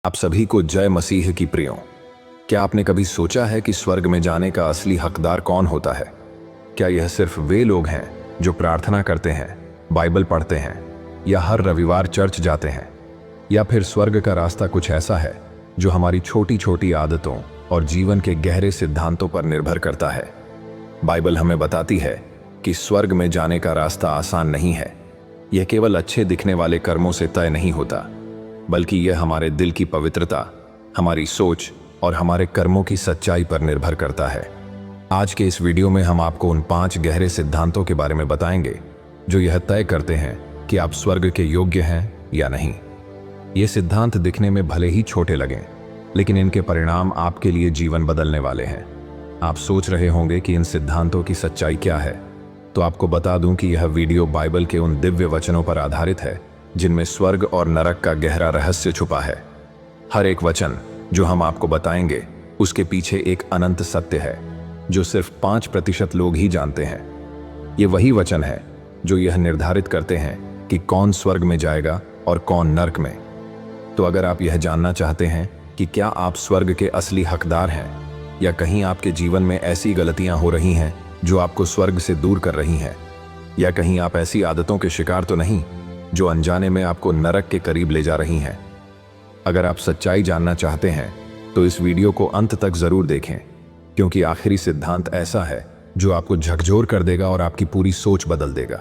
आप सभी को जय मसीह की प्रियो। क्या आपने कभी सोचा है कि स्वर्ग में जाने का असली हकदार कौन होता है? क्या यह सिर्फ वे लोग हैं जो प्रार्थना करते हैं, बाइबल पढ़ते हैं या हर रविवार चर्च जाते हैं? या फिर स्वर्ग का रास्ता कुछ ऐसा है जो हमारी छोटी छोटी आदतों और जीवन के गहरे सिद्धांतों पर निर्भर करता है? बाइबल हमें बताती है कि स्वर्ग में जाने का रास्ता आसान नहीं है। यह केवल अच्छे दिखने वाले कर्मों से तय नहीं होता, बल्कि यह हमारे दिल की पवित्रता, हमारी सोच और हमारे कर्मों की सच्चाई पर निर्भर करता है। आज के इस वीडियो में हम आपको उन 5 गहरे सिद्धांतों के बारे में बताएंगे जो यह तय करते हैं कि आप स्वर्ग के योग्य हैं या नहीं। ये सिद्धांत दिखने में भले ही छोटे लगें, लेकिन इनके परिणाम आपके लिए जीवन बदलने वाले हैं। आप सोच रहे होंगे कि इन सिद्धांतों की सच्चाई क्या है, तो आपको बता दूं कि यह वीडियो बाइबल के उन दिव्य वचनों पर आधारित है जिनमें स्वर्ग और नरक का गहरा रहस्य छुपा है। हर एक वचन जो हम आपको बताएंगे उसके पीछे एक अनंत सत्य है जो सिर्फ 5% लोग ही जानते हैं। ये वही वचन है जो यह निर्धारित करते हैं कि कौन स्वर्ग में जाएगा और कौन नरक में। तो अगर आप यह जानना चाहते हैं कि क्या आप स्वर्ग के असली हकदार हैं, या कहीं आपके जीवन में ऐसी गलतियां हो रही हैं जो आपको स्वर्ग से दूर कर रही हैं, या कहीं आप ऐसी आदतों के शिकार तो नहीं जो अनजाने में आपको नरक के करीब ले जा रही हैं। अगर आप सच्चाई जानना चाहते हैं तो इस वीडियो को अंत तक जरूर देखें, क्योंकि आखिरी सिद्धांत ऐसा है जो आपको झकझोर कर देगा और आपकी पूरी सोच बदल देगा।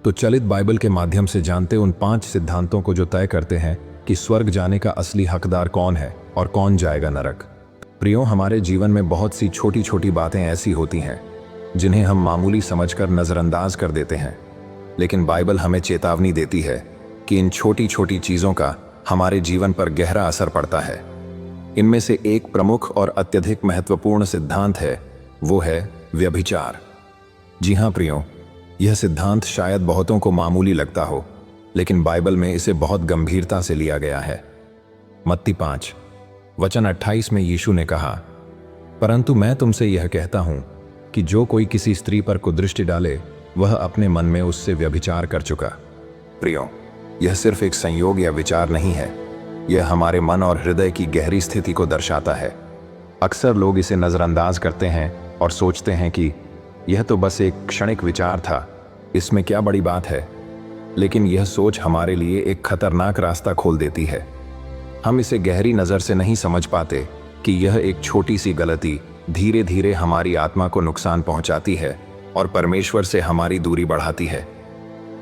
तो चलित बाइबल के माध्यम से जानते उन 5 सिद्धांतों को जो तय करते हैं कि स्वर्ग जाने का असली हकदार कौन है और कौन जाएगा नरक। प्रियो, हमारे जीवन में बहुत सी छोटी छोटी बातें ऐसी होती हैं जिन्हें हम मामूली समझकर नजरअंदाज कर देते हैं, लेकिन बाइबल हमें चेतावनी देती है कि इन छोटी छोटी चीजों का हमारे जीवन पर गहरा असर पड़ता है। इनमें से एक प्रमुख और अत्यधिक महत्वपूर्ण सिद्धांत है, वो है व्यभिचार। जी हाँ प्रियो, यह सिद्धांत शायद बहुतों को मामूली लगता हो, लेकिन बाइबल में इसे बहुत गंभीरता से लिया गया है। मत्ती 5 वचन 28 में यीशु ने कहा, परंतु मैं तुमसे यह कहता हूं कि जो कोई किसी स्त्री पर कुदृष्टि डाले वह अपने मन में उससे व्यभिचार कर चुका। प्रियो, यह सिर्फ एक संयोग या विचार नहीं है, यह हमारे मन और हृदय की गहरी स्थिति को दर्शाता है। अक्सर लोग इसे नजरअंदाज करते हैं और सोचते हैं कि यह तो बस एक क्षणिक विचार था, इसमें क्या बड़ी बात है। लेकिन यह सोच हमारे लिए एक खतरनाक रास्ता खोल देती है। हम इसे गहरी नजर से नहीं समझ पाते कि यह एक छोटी सी गलती धीरे धीरे हमारी आत्मा को नुकसान पहुंचाती है और परमेश्वर से हमारी दूरी बढ़ाती है।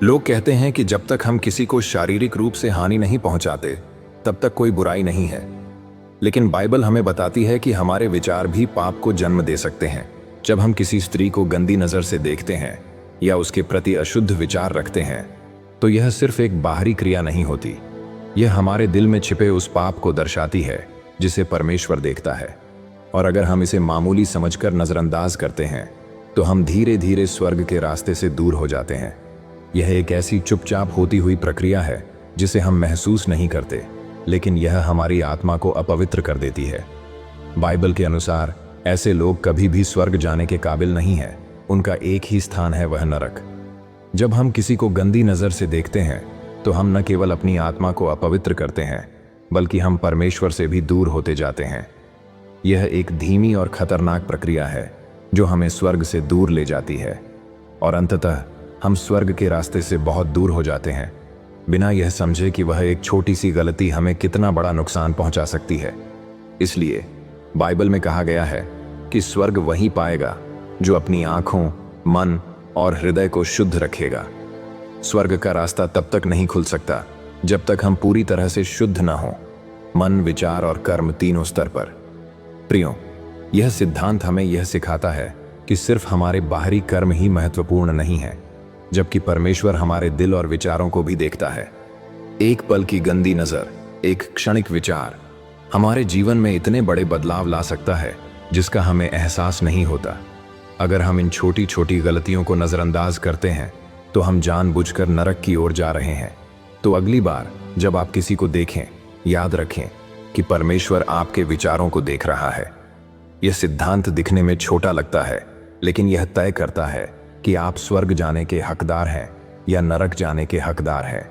लोग कहते हैं कि जब तक हम किसी को शारीरिक रूप से हानि नहीं पहुंचाते तब तक कोई बुराई नहीं है, लेकिन बाइबल हमें बताती है कि हमारे विचार भी पाप को जन्म दे सकते हैं। जब हम किसी स्त्री को गंदी नजर से देखते हैं या उसके प्रति अशुद्ध विचार रखते हैं, तो यह सिर्फ एक बाहरी क्रिया नहीं होती, यह हमारे दिल में छिपे उस पाप को दर्शाती है जिसे परमेश्वर देखता है। और अगर हम इसे मामूली समझकर नजरअंदाज करते हैं तो हम धीरे धीरे स्वर्ग के रास्ते से दूर हो जाते हैं। यह एक ऐसी चुपचाप होती हुई प्रक्रिया है जिसे हम महसूस नहीं करते, लेकिन यह हमारी आत्मा को अपवित्र कर देती है। बाइबल के अनुसार ऐसे लोग कभी भी स्वर्ग जाने के काबिल नहीं हैं। उनका एक ही स्थान है, वह नरक। जब हम किसी को गंदी नजर से देखते हैं तो हम न केवल अपनी आत्मा को अपवित्र करते हैं, बल्कि हम परमेश्वर से भी दूर होते जाते हैं। यह एक धीमी और खतरनाक प्रक्रिया है जो हमें स्वर्ग से दूर ले जाती है, और अंततः हम स्वर्ग के रास्ते से बहुत दूर हो जाते हैं, बिना यह समझे कि वह एक छोटी सी गलती हमें कितना बड़ा नुकसान पहुंचा सकती है। इसलिए बाइबल में कहा गया है कि स्वर्ग वही पाएगा जो अपनी आंखों, मन और हृदय को शुद्ध रखेगा। स्वर्ग का रास्ता तब तक नहीं खुल सकता जब तक हम पूरी तरह से शुद्ध न हो, मन, विचार और कर्म तीनों स्तर पर। प्रियो, यह सिद्धांत हमें यह सिखाता है कि सिर्फ हमारे बाहरी कर्म ही महत्वपूर्ण नहीं है, जबकि परमेश्वर हमारे दिल और विचारों को भी देखता है। एक पल की गंदी नजर, एक क्षणिक विचार हमारे जीवन में इतने बड़े बदलाव ला सकता है जिसका हमें एहसास नहीं होता। अगर हम इन छोटी छोटी गलतियों को नजरअंदाज करते हैं तो हम जानबूझकर नरक की ओर जा रहे हैं। तो अगली बार जब आप किसी को देखें, याद रखें कि परमेश्वर आपके विचारों को देख रहा है। यह सिद्धांत दिखने में छोटा लगता है, लेकिन यह तय करता है कि आप स्वर्ग जाने के हकदार हैं या नरक जाने के हकदार हैं।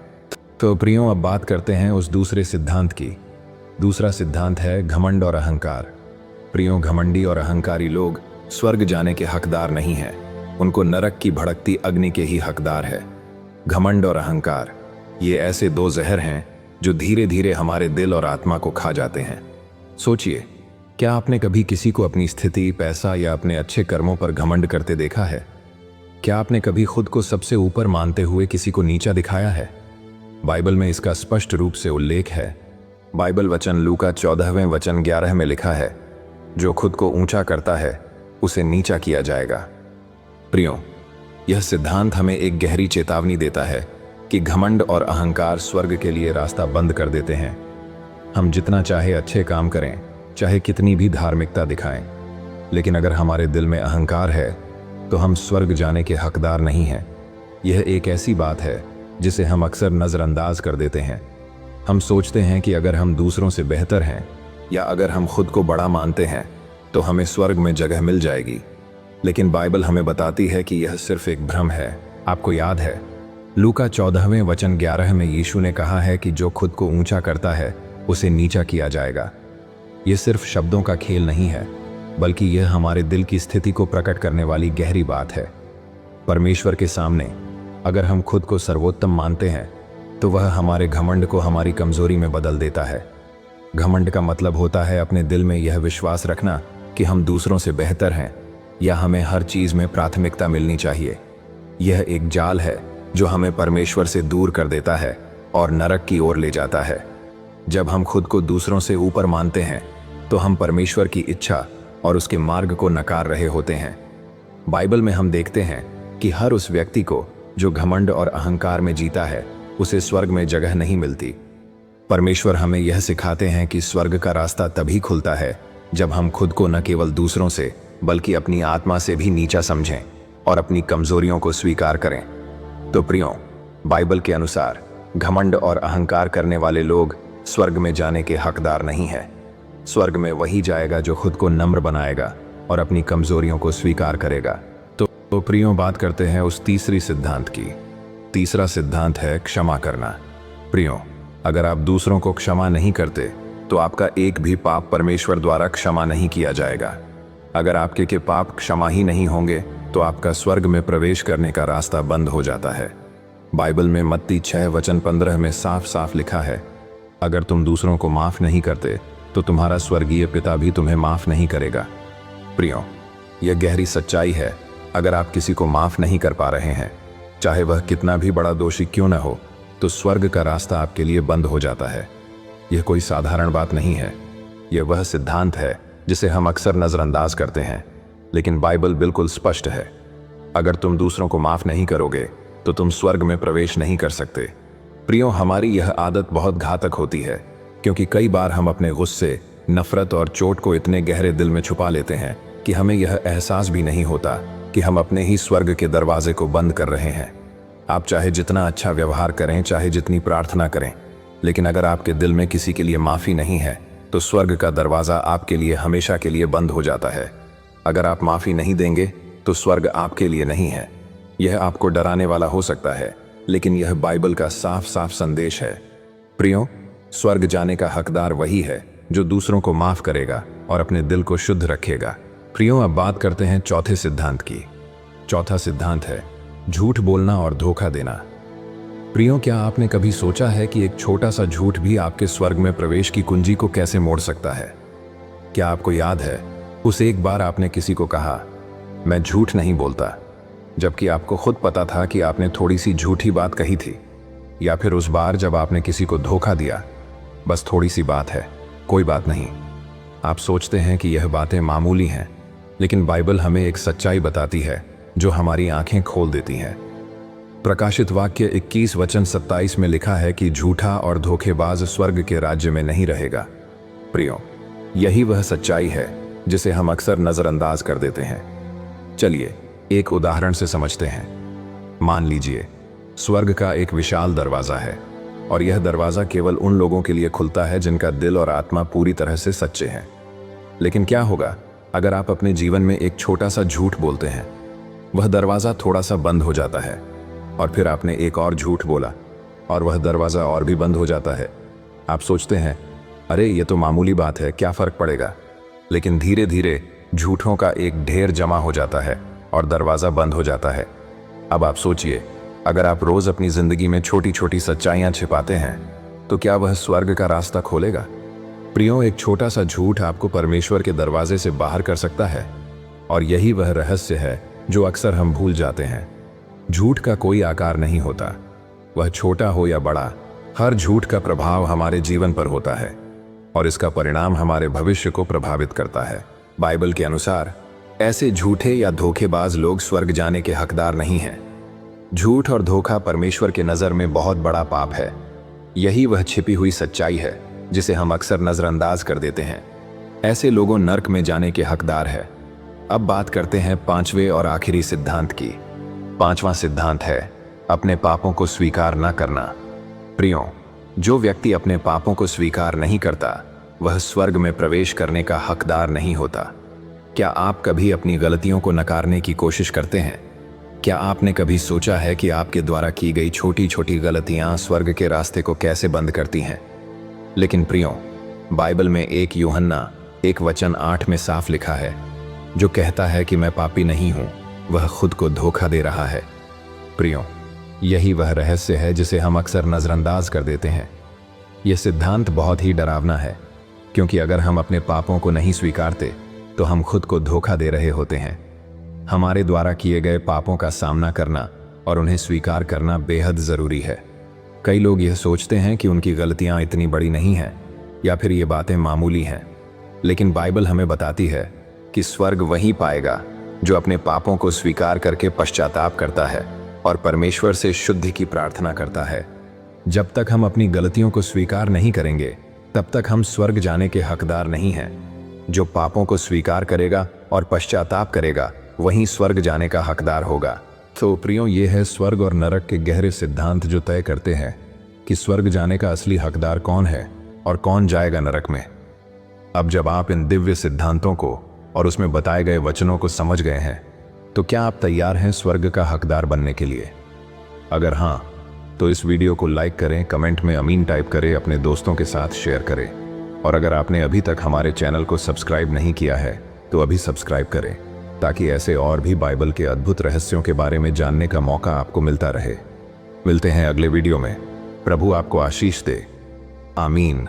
तो प्रियो, अब बात करते हैं उस दूसरे सिद्धांत की, दूसरा सिद्धांत है घमंड और अहंकार। प्रियो, घमंडी और अहंकारी लोग स्वर्ग जाने के हकदार नहीं हैं, उनको नरक की भड़कती अग्नि के ही हकदार है। घमंड और अहंकार ये ऐसे दो जहर हैं जो धीरे धीरे हमारे दिल और आत्मा को खा जाते हैं। सोचिए, क्या आपने कभी किसी को अपनी स्थिति, पैसा या अपने अच्छे कर्मों पर घमंड करते देखा है? क्या आपने कभी खुद को सबसे ऊपर मानते हुए किसी को नीचा दिखाया है? बाइबल में इसका स्पष्ट रूप से उल्लेख है। बाइबल वचन लूका 14वें वचन 11 में लिखा है, जो खुद को ऊंचा करता है उसे नीचा किया जाएगा। प्रियो, यह सिद्धांत हमें एक गहरी चेतावनी देता है कि घमंड और अहंकार स्वर्ग के लिए रास्ता बंद कर देते हैं। हम जितना चाहे अच्छे काम करें, चाहे कितनी भी धार्मिकता दिखाएं, लेकिन अगर हमारे दिल में अहंकार है तो हम स्वर्ग जाने के हकदार नहीं हैं। यह एक ऐसी बात है जिसे हम अक्सर नज़रअंदाज कर देते हैं। हम सोचते हैं कि अगर हम दूसरों से बेहतर हैं या अगर हम खुद को बड़ा मानते हैं तो हमें स्वर्ग में जगह मिल जाएगी। लेकिन बाइबल हमें बताती है कि यह सिर्फ एक भ्रम है। आपको याद है, लूका 14वें वचन 11 में यीशु ने कहा है कि जो खुद को ऊंचा करता है उसे नीचा किया जाएगा। यह सिर्फ शब्दों का खेल नहीं है, बल्कि यह हमारे दिल की स्थिति को प्रकट करने वाली गहरी बात है। परमेश्वर के सामने अगर हम खुद को सर्वोत्तम मानते हैं तो वह हमारे घमंड को हमारी कमजोरी में बदल देता है। घमंड का मतलब होता है अपने दिल में यह विश्वास रखना कि हम दूसरों से बेहतर हैं या हमें हर चीज में प्राथमिकता मिलनी चाहिए। यह एक जाल है जो हमें परमेश्वर से दूर कर देता है और नरक की ओर ले जाता है। जब हम खुद को दूसरों से ऊपर मानते हैं तो हम परमेश्वर की इच्छा और उसके मार्ग को नकार रहे होते हैं। बाइबल में हम देखते हैं कि हर उस व्यक्ति को जो घमंड और अहंकार में जीता है उसे स्वर्ग में जगह नहीं मिलती। परमेश्वर हमें यह सिखाते हैं कि स्वर्ग का रास्ता तभी खुलता है जब हम खुद को न केवल दूसरों से बल्कि अपनी आत्मा से भी नीचा समझें और अपनी कमजोरियों को स्वीकार करें। तो प्रियो, बाइबल के अनुसार घमंड और अहंकार करने वाले लोग स्वर्ग में जाने के हकदार नहीं हैं। स्वर्ग में वही जाएगा जो खुद को नम्र बनाएगा और अपनी कमजोरियों को स्वीकार करेगा। तो प्रियो, बात करते हैं उस तीसरी सिद्धांत की। तीसरा सिद्धांत है क्षमा करना। प्रियो, अगर आप दूसरों को क्षमा नहीं करते तो आपका एक भी पाप परमेश्वर द्वारा क्षमा नहीं किया जाएगा। अगर आपके के पाप क्षमा ही नहीं होंगे तो आपका स्वर्ग में प्रवेश करने का रास्ता बंद हो जाता है। बाइबल में मत्ती 6 वचन 15 में साफ साफ लिखा है, अगर तुम दूसरों को माफ नहीं करते तो तुम्हारा स्वर्गीय पिता भी तुम्हें माफ नहीं करेगा। प्रियो, यह गहरी सच्चाई है। अगर आप किसी को माफ नहीं कर पा रहे हैं, चाहे वह कितना भी बड़ा दोषी क्यों न हो, तो स्वर्ग का रास्ता आपके लिए बंद हो जाता है। यह कोई साधारण बात नहीं है। यह वह सिद्धांत है जिसे हम अक्सर नजरअंदाज करते हैं, लेकिन बाइबल बिल्कुल स्पष्ट है। अगर तुम दूसरों को माफ नहीं करोगे तो तुम स्वर्ग में प्रवेश नहीं कर सकते। प्रियो, हमारी यह आदत बहुत घातक होती है, क्योंकि कई बार हम अपने गुस्से, नफरत और चोट को इतने गहरे दिल में छुपा लेते हैं कि हमें यह एहसास भी नहीं होता कि हम अपने ही स्वर्ग के दरवाजे को बंद कर रहे हैं। आप चाहे जितना अच्छा व्यवहार करें, चाहे जितनी प्रार्थना करें, लेकिन अगर आपके दिल में किसी के लिए माफी नहीं है तो स्वर्ग का दरवाजा आपके लिए हमेशा के लिए बंद हो जाता है। अगर आप माफी नहीं देंगे तो स्वर्ग आपके लिए नहीं है। यह आपको डराने वाला हो सकता है, लेकिन यह बाइबल का साफ साफ संदेश है। प्रियो, स्वर्ग जाने का हकदार वही है जो दूसरों को माफ करेगा और अपने दिल को शुद्ध रखेगा। प्रियो, अब बात करते हैं चौथे सिद्धांत की। चौथा सिद्धांत है झूठ बोलना और धोखा देना। प्रियो, क्या आपने कभी सोचा है कि एक छोटा सा झूठ भी आपके स्वर्ग में प्रवेश की कुंजी को कैसे मोड़ सकता है? क्या आपको याद है उस एक बार आपने किसी को कहा, मैं झूठ नहीं बोलता, जबकि आपको खुद पता था कि आपने थोड़ी सी झूठी बात कही थी? या फिर उस बार जब आपने किसी को धोखा दिया, बस थोड़ी सी बात है, कोई बात नहीं। आप सोचते हैं कि यह बातें मामूली हैं, लेकिन बाइबल हमें एक सच्चाई बताती है जो हमारी आंखें खोल देती हैं। प्रकाशित वाक्य 21 वचन 27 में लिखा है कि झूठा और धोखेबाज स्वर्ग के राज्य में नहीं रहेगा। प्रियो, यही वह सच्चाई है जिसे हम अक्सर नजरअंदाज कर देते हैं। चलिए एक उदाहरण से समझते हैं। मान लीजिए स्वर्ग का एक विशाल दरवाजा है और यह दरवाजा केवल उन लोगों के लिए खुलता है जिनका दिल और आत्मा पूरी तरह से सच्चे हैं। लेकिन क्या होगा अगर आप अपने जीवन में एक छोटा सा झूठ बोलते हैं? वह दरवाजा थोड़ा सा बंद हो जाता है और फिर आपने एक और झूठ बोला और वह दरवाजा और भी बंद हो जाता है। आप सोचते हैं अरे ये तो मामूली बात है, क्या फर्क पड़ेगा। लेकिन धीरे धीरे झूठों का एक ढेर जमा हो जाता है और दरवाज़ा बंद हो जाता है। अब आप सोचिए, अगर आप रोज़ अपनी ज़िंदगी में छोटी छोटी सच्चाइयाँ छिपाते हैं तो क्या वह स्वर्ग का रास्ता खोलेगा? प्रियो, एक छोटा सा झूठ आपको परमेश्वर के दरवाजे से बाहर कर सकता है, और यही वह रहस्य है जो अक्सर हम भूल जाते हैं। झूठ का कोई आकार नहीं होता, वह छोटा हो या बड़ा, हर झूठ का प्रभाव हमारे जीवन पर होता है और इसका परिणाम हमारे भविष्य को प्रभावित करता है। बाइबल के अनुसार ऐसे झूठे या धोखेबाज लोग स्वर्ग जाने के हकदार नहीं हैं। झूठ और धोखा परमेश्वर के नज़र में बहुत बड़ा पाप है। यही वह छिपी हुई सच्चाई है जिसे हम अक्सर नज़रअंदाज कर देते हैं। ऐसे लोगों नर्क में जाने के हकदार है। अब बात करते हैं पांचवें और आखिरी सिद्धांत की। पांचवा सिद्धांत है अपने पापों को स्वीकार न करना। प्रियो, जो व्यक्ति अपने पापों को स्वीकार नहीं करता वह स्वर्ग में प्रवेश करने का हकदार नहीं होता। क्या आप कभी अपनी गलतियों को नकारने की कोशिश करते हैं? क्या आपने कभी सोचा है कि आपके द्वारा की गई छोटी छोटी गलतियां स्वर्ग के रास्ते को कैसे बंद करती हैं? लेकिन प्रियो, बाइबल में 1 यूहन्ना 1:8 में साफ लिखा है, जो कहता है कि मैं पापी नहीं हूं, वह खुद को धोखा दे रहा है। प्रियो, यही वह रहस्य है जिसे हम अक्सर नज़रअंदाज कर देते हैं। यह सिद्धांत बहुत ही डरावना है, क्योंकि अगर हम अपने पापों को नहीं स्वीकारते तो हम खुद को धोखा दे रहे होते हैं। हमारे द्वारा किए गए पापों का सामना करना और उन्हें स्वीकार करना बेहद ज़रूरी है। कई लोग यह सोचते हैं कि उनकी गलतियां इतनी बड़ी नहीं हैं या फिर ये बातें मामूली हैं, लेकिन बाइबल हमें बताती है कि स्वर्ग वही पाएगा जो अपने पापों को स्वीकार करके पश्चाताप करता है और परमेश्वर से शुद्धि की प्रार्थना करता है। जब तक हम अपनी गलतियों को स्वीकार नहीं करेंगे तब तक हम स्वर्ग जाने के हकदार नहीं हैं। जो पापों को स्वीकार करेगा और पश्चाताप करेगा वहीं स्वर्ग जाने का हकदार होगा। तो प्रियो, ये है स्वर्ग और नरक के गहरे सिद्धांत जो तय करते हैं कि स्वर्ग जाने का असली हकदार कौन है और कौन जाएगा नरक में। अब जब आप इन दिव्य सिद्धांतों को और उसमें बताए गए वचनों को समझ गए हैं तो क्या आप तैयार हैं स्वर्ग का हकदार बनने के लिए? अगर हाँ, तो इस वीडियो को लाइक करें, कमेंट में अमीन टाइप करें, अपने दोस्तों के साथ शेयर करें, और अगर आपने अभी तक हमारे चैनल को सब्सक्राइब नहीं किया है तो अभी सब्सक्राइब करें, ताकि ऐसे और भी बाइबल के अद्भुत रहस्यों के बारे में जानने का मौका आपको मिलता रहे। मिलते हैं अगले वीडियो में। प्रभु आपको आशीष दे। आमीन।